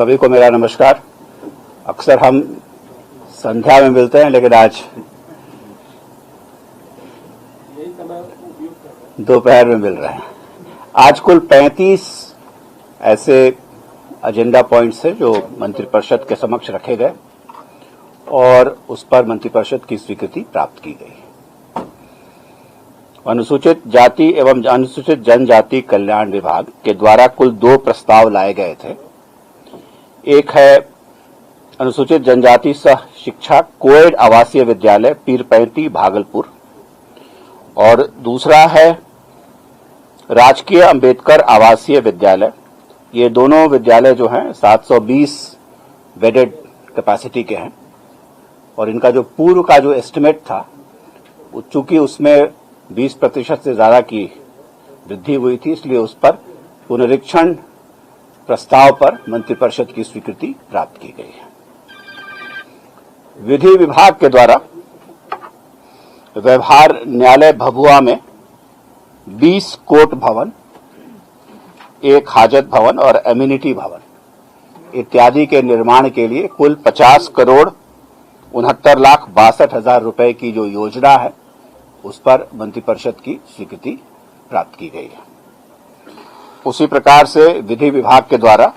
सभी को मेरा नमस्कार। अक्सर हम संध्या में मिलते हैं, लेकिन आज दोपहर में मिल रहे हैं। आज कुल 35 ऐसे एजेंडा पॉइंट्स हैं जो मंत्रिपरिषद के समक्ष रखे गए और उस पर मंत्रिपरिषद की स्वीकृति प्राप्त की गई। अनुसूचित जाति एवं अनुसूचित जनजाति कल्याण विभाग के द्वारा कुल 2 प्रस्ताव लाए गए थे। एक है अनुसूचित जनजाति सह शिक्षा कोएड आवासीय विद्यालय पीरपैंती भागलपुर और दूसरा है राजकीय अंबेडकर आवासीय विद्यालय। ये दोनों विद्यालय जो हैं 720 बेडेड कैपेसिटी के हैं और इनका जो पूर्व का जो एस्टिमेट था, चूंकि उसमें 20% से ज्यादा की वृद्धि हुई थी, इसलिए उस पर पुनरीक्षण प्रस्ताव पर मंत्रिपरिषद की स्वीकृति प्राप्त की गई है। विधि विभाग के द्वारा व्यवहार न्यायालय भभुआ में 20 कोर्ट भवन, 1 हाजत भवन और एम्यूनिटी भवन इत्यादि के निर्माण के लिए कुल 50,69,62,00,000 रुपए की जो योजना है, उस पर मंत्रिपरिषद की स्वीकृति प्राप्त की गई है। उसी प्रकार से विधि विभाग के द्वारा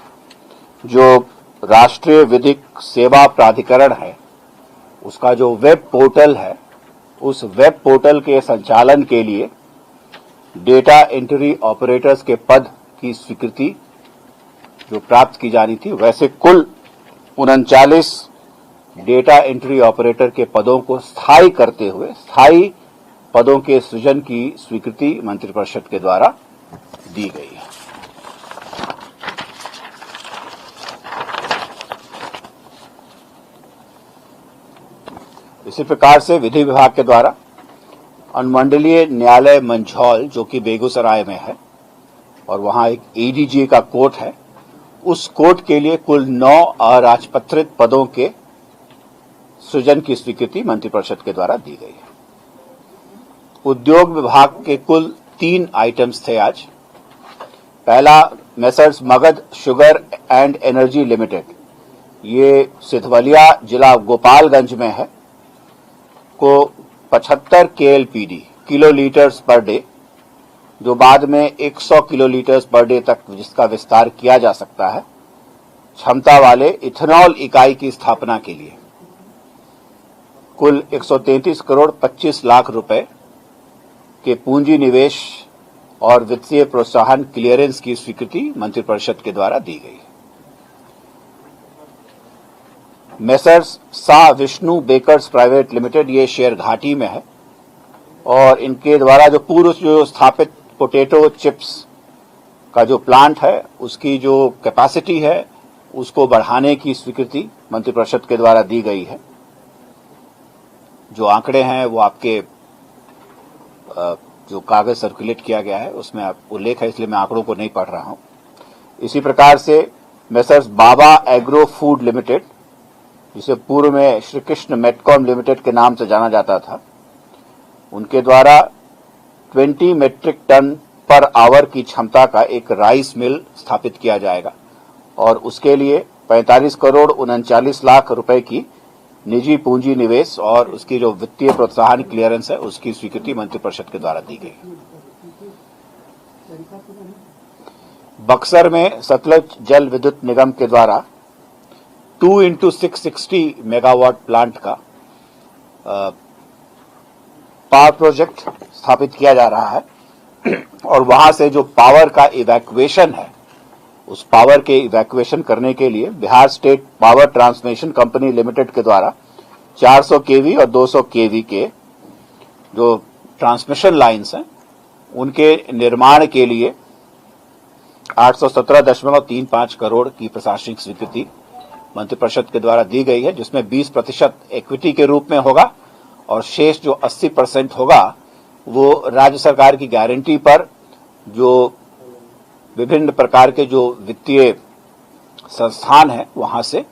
जो राष्ट्रीय विधिक सेवा प्राधिकरण है, उसका जो वेब पोर्टल है, उस वेब पोर्टल के संचालन के लिए डेटा एंट्री ऑपरेटर्स के पद की स्वीकृति जो प्राप्त की जानी थी, वैसे कुल 39 डेटा एंट्री ऑपरेटर के पदों को स्थायी करते हुए स्थायी पदों के सृजन की स्वीकृति मंत्रिपरिषद के द्वारा दी गई है। इसी प्रकार से विधि विभाग के द्वारा अनुमंडलीय न्यायालय मंझौल, जो कि बेगूसराय में है और वहां एक एडीजी का कोर्ट है, उस कोर्ट के लिए कुल 9 अराजपत्रित पदों के सृजन की स्वीकृति मंत्रिपरिषद के द्वारा दी गई है। उद्योग विभाग के कुल 3 आइटम्स थे आज। पहला, messrs Magadh sugar and energy limited, ये सिधवलिया जिला गोपालगंज में है, को 75 KLPD किलोलीटर्स पर डे, जो बाद में 100 किलोलीटर्स पर डे तक जिसका विस्तार किया जा सकता है, क्षमता वाले इथेनॉल इकाई की स्थापना के लिए कुल 133 करोड़ 25 लाख रुपए के पूंजी निवेश और वित्तीय प्रोत्साहन क्लियरेंस की स्वीकृति मंत्रिपरिषद के द्वारा दी गई। Messrs Shah Vishnu bakers private limited, ये शेयर घाटी में है और इनके द्वारा जो पूर्व जो स्थापित पोटैटो चिप्स का जो प्लांट है, उसकी जो कैपेसिटी है, उसको बढ़ाने की स्वीकृति मंत्रिपरिषद के द्वारा दी गई है। जो आंकड़े हैं वो आपके जो कागज सर्कुलेट किया गया है उसमें उल्लेख है, इसलिए मैं आंकड़ों को नहीं पढ़ रहा हूं। इसी प्रकार से मेसर्स बाबा एग्रो फूड लिमिटेड, जिसे पूर्व में श्री कृष्ण मेटकॉम लिमिटेड के नाम से जाना जाता था, उनके द्वारा 20 मेट्रिक टन पर आवर की क्षमता का एक राइस मिल स्थापित किया जाएगा और उसके लिए 45 करोड़ 39 लाख रुपए की निजी पूंजी निवेश और उसकी जो वित्तीय प्रोत्साहन क्लियरेंस है, उसकी स्वीकृति मंत्रिपरिषद के द्वारा दी गई। बक्सर में सतलज जल विद्युत निगम के द्वारा 2x660 मेगावाट प्लांट का पावर प्रोजेक्ट स्थापित किया जा रहा है और वहां से जो पावर का इवैक्यूएशन है, उस पावर के इवैक्यूएशन करने के लिए Bihar state power transmission company limited के द्वारा 400 kV और 200 kV के जो ट्रांसमिशन लाइंस हैं, उनके निर्माण के लिए 817.35 करोड़ की प्रशासनिक स्वीकृति मंत्रिपरिषद के द्वारा दी गई है, जिसमें 20% इक्विटी के रूप में होगा और शेष जो 80% होगा वो राज्य सरकार की गारंटी पर जो विभिन्न प्रकार के जो वित्तीय संस्थान है, वहां से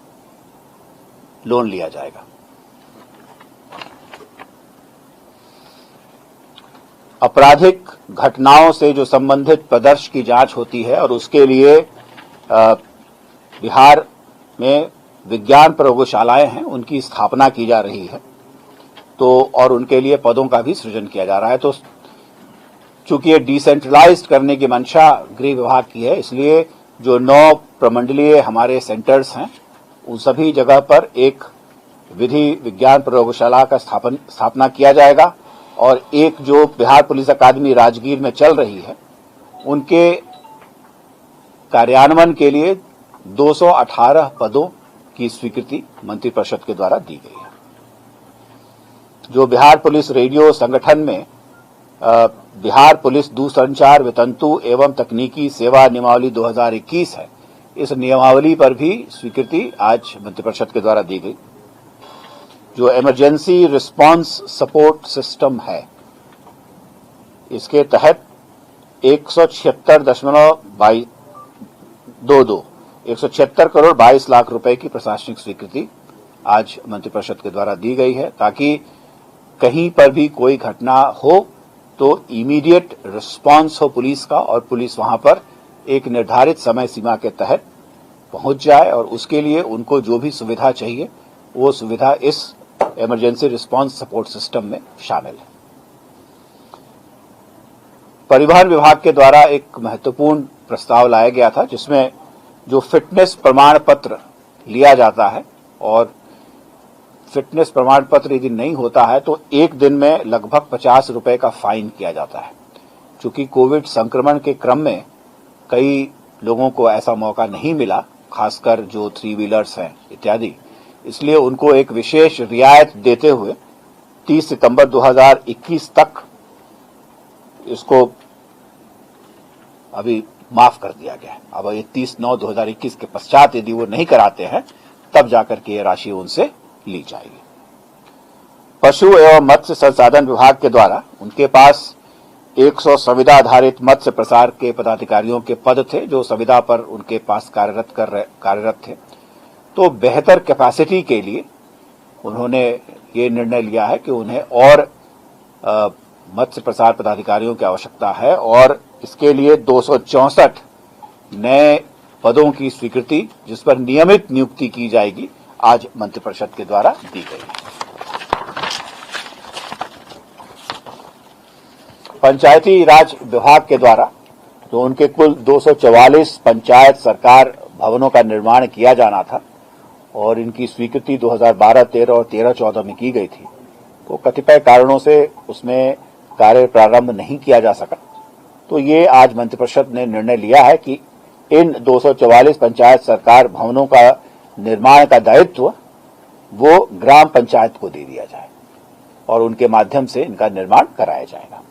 लोन लिया जाएगा। आपराधिक घटनाओं से जो संबंधित प्रदर्श की जांच होती है और उसके लिए बिहार में विज्ञान प्रयोगशालाएं हैं, उनकी स्थापना की जा रही है, तो और उनके लिए पदों का भी सृजन किया जा रहा है। तो चूंकि ये डिसेंट्रलाइज्ड करने की मंशा गृह विभाग की है, इसलिए जो 9 प्रमंडलीय हमारे सेंटर्स हैं, उन सभी जगह पर एक विधि विज्ञान प्रयोगशाला का स्थापना किया जाएगा और एक जो बिहार पुलिस अकादमी राजगीर में चल रही है, उनके कार्यान्वयन के लिए 218 पदों की स्वीकृति मंत्रिपरिषद के द्वारा दी गई है। जो बिहार पुलिस रेडियो संगठन में बिहार पुलिस दूरसंचार वितंतु एवं तकनीकी सेवा नियमावली 2021 है, इस नियमावली पर भी स्वीकृति आज मंत्रिपरिषद के द्वारा दी गई। जो इमरजेंसी रिस्पांस सपोर्ट सिस्टम है, इसके तहत 176 करोड़ 22 लाख रुपए की प्रशासनिक स्वीकृति आज मंत्रिपरिषद के द्वारा दी गई है, ताकि कहीं पर भी कोई घटना हो तो इमीडिएट रिस्पांस हो पुलिस का और पुलिस वहां पर एक निर्धारित समय सीमा के तहत पहुंच जाए और उसके लिए उनको जो भी सुविधा चाहिए वो सुविधा इस इमरजेंसी रिस्पांस सपोर्ट सिस्टम में शामिल है। परिवहन विभाग के द्वारा एक महत्वपूर्ण प्रस्ताव लाया गया था, जिसमें जो फिटनेस प्रमाण पत्र लिया जाता है और फिटनेस प्रमाण पत्र यदि नहीं होता है तो एक दिन में लगभग 50 रुपए का फाइन किया जाता है। चूंकि कोविड संक्रमण के क्रम में कई लोगों को ऐसा मौका नहीं मिला, खासकर जो 3 व्हीलर्स हैं इत्यादि, इसलिए उनको एक विशेष रियायत देते हुए 30 सितंबर 2021 तक इसको अभी माफ कर दिया गया है। अब ये 30/9/2021 के पश्चात यदि वो नहीं कराते हैं तब जाकर के ये राशि उनसे ली जाएगी। पशु एवं मत्स्य संसाधन विभाग के द्वारा उनके पास 100 संविदा आधारित मत्स्य प्रसार के पदाधिकारियों के पद थे, जो संविदा पर उनके पास कार्यरत थे। तो बेहतर कैपेसिटी के लिए उन्होंने ये निर्णय लिया है कि उन्हें और मत्स्य प्रसार पदाधिकारियों की आवश्यकता है और इसके लिए 264 नए पदों की स्वीकृति, जिस पर नियमित नियुक्ति की जाएगी, आज मंत्रिपरिषद के द्वारा दी गई है। पंचायती राज विभाग के द्वारा तो उनके कुल 244 पंचायत सरकार भवनों का निर्माण किया जाना था और इनकी स्वीकृति 2012-13 और 13-14 में की गई थी। तो कतिपय कारणों से उसमें कार्य प्रारंभ नहीं किया जा सका। तो ये आज मंत्रिपरिषद ने निर्णय लिया है कि इन 244 पंचायत सरकार भवनों का निर्माण का दायित्व वो ग्राम पंचायत को दे दिया जाए और उनके माध्यम से इनका निर्माण कराया जाएगा।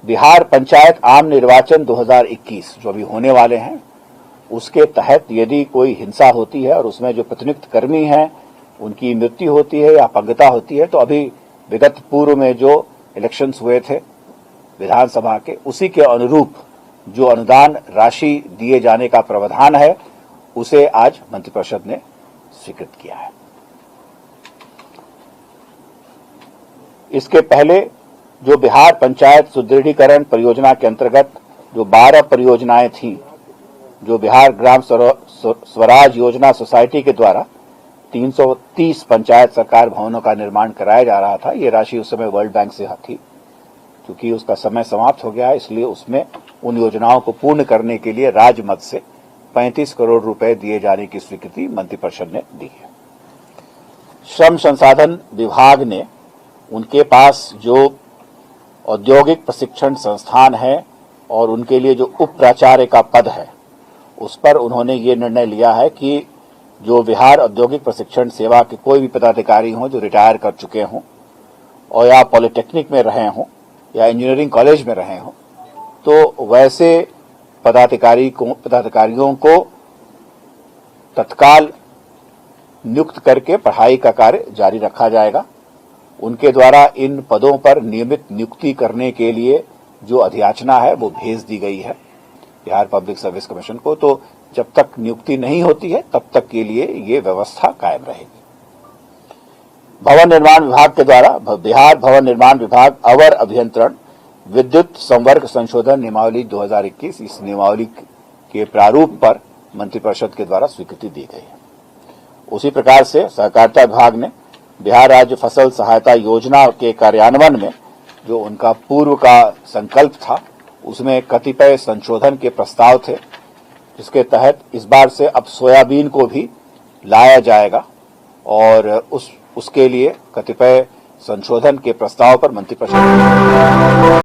बिहार पंचायत आम निर्वाचन 2021 जो अभी होने वाले हैं, उसके तहत यदि कोई हिंसा होती है और उसमें जो प्रतिनियुक्त कर्मी हैं उनकी मृत्यु होती है या अपंगता होती है, तो अभी विगत पूर्व में जो इलेक्शंस हुए थे विधानसभा के, उसी के अनुरूप जो अनुदान राशि दिए जाने का प्रावधान है उसे आज मंत्रिपरिषद ने स्वीकृत किया है। इसके पहले जो बिहार पंचायत सुदृढ़ीकरण परियोजना के अंतर्गत जो 12 परियोजनाएं थी, जो बिहार ग्राम स्वराज योजना सोसाइटी के द्वारा 330 पंचायत सरकार भवनों का निर्माण कराया जा रहा था, ये राशि उस समय वर्ल्ड बैंक से थी। क्योंकि उसका समय समाप्त हो गया, इसलिए उसमें उन योजनाओं को पूर्ण करने के लिए राज्य मद से 35 करोड़ रुपए दिए जाने की स्वीकृति मंत्रिपरिषद ने दी है। श्रम संसाधन विभाग ने उनके पास जो औद्योगिक प्रशिक्षण संस्थान है और उनके लिए जो उप प्राचार्य का पद है, उस पर उन्होंने ये निर्णय लिया है कि जो बिहार औद्योगिक प्रशिक्षण सेवा के कोई भी पदाधिकारी हों जो रिटायर कर चुके हों और या पॉलिटेक्निक में रहे हों या इंजीनियरिंग कॉलेज में रहे हों, तो वैसे पदाधिकारियों को तत्काल नियुक्त करके पढ़ाई का कार्य जारी रखा जाएगा। उनके द्वारा इन पदों पर नियमित नियुक्ति करने के लिए जो अधियाचना है वो भेज दी गई है बिहार पब्लिक सर्विस कमीशन को। तो जब तक नियुक्ति नहीं होती है तब तक के लिए ये व्यवस्था कायम रहेगी। भवन निर्माण विभाग के द्वारा बिहार भवन निर्माण विभाग अवर अभियंत्रण विद्युत संवर्ग संशोधन नियमावली 2021, इस नियमावली के प्रारूप पर मंत्रिपरिषद के द्वारा स्वीकृति दी गई है। उसी प्रकार से सहकारिता विभाग ने बिहार राज्य फसल सहायता योजना के कार्यान्वयन में जो उनका पूर्व का संकल्प था, उसमें कतिपय संशोधन के प्रस्ताव थे, जिसके तहत इस बार से अब सोयाबीन को भी लाया जाएगा और उसके लिए कतिपय संशोधन के प्रस्ताव पर मंत्रिपरिषद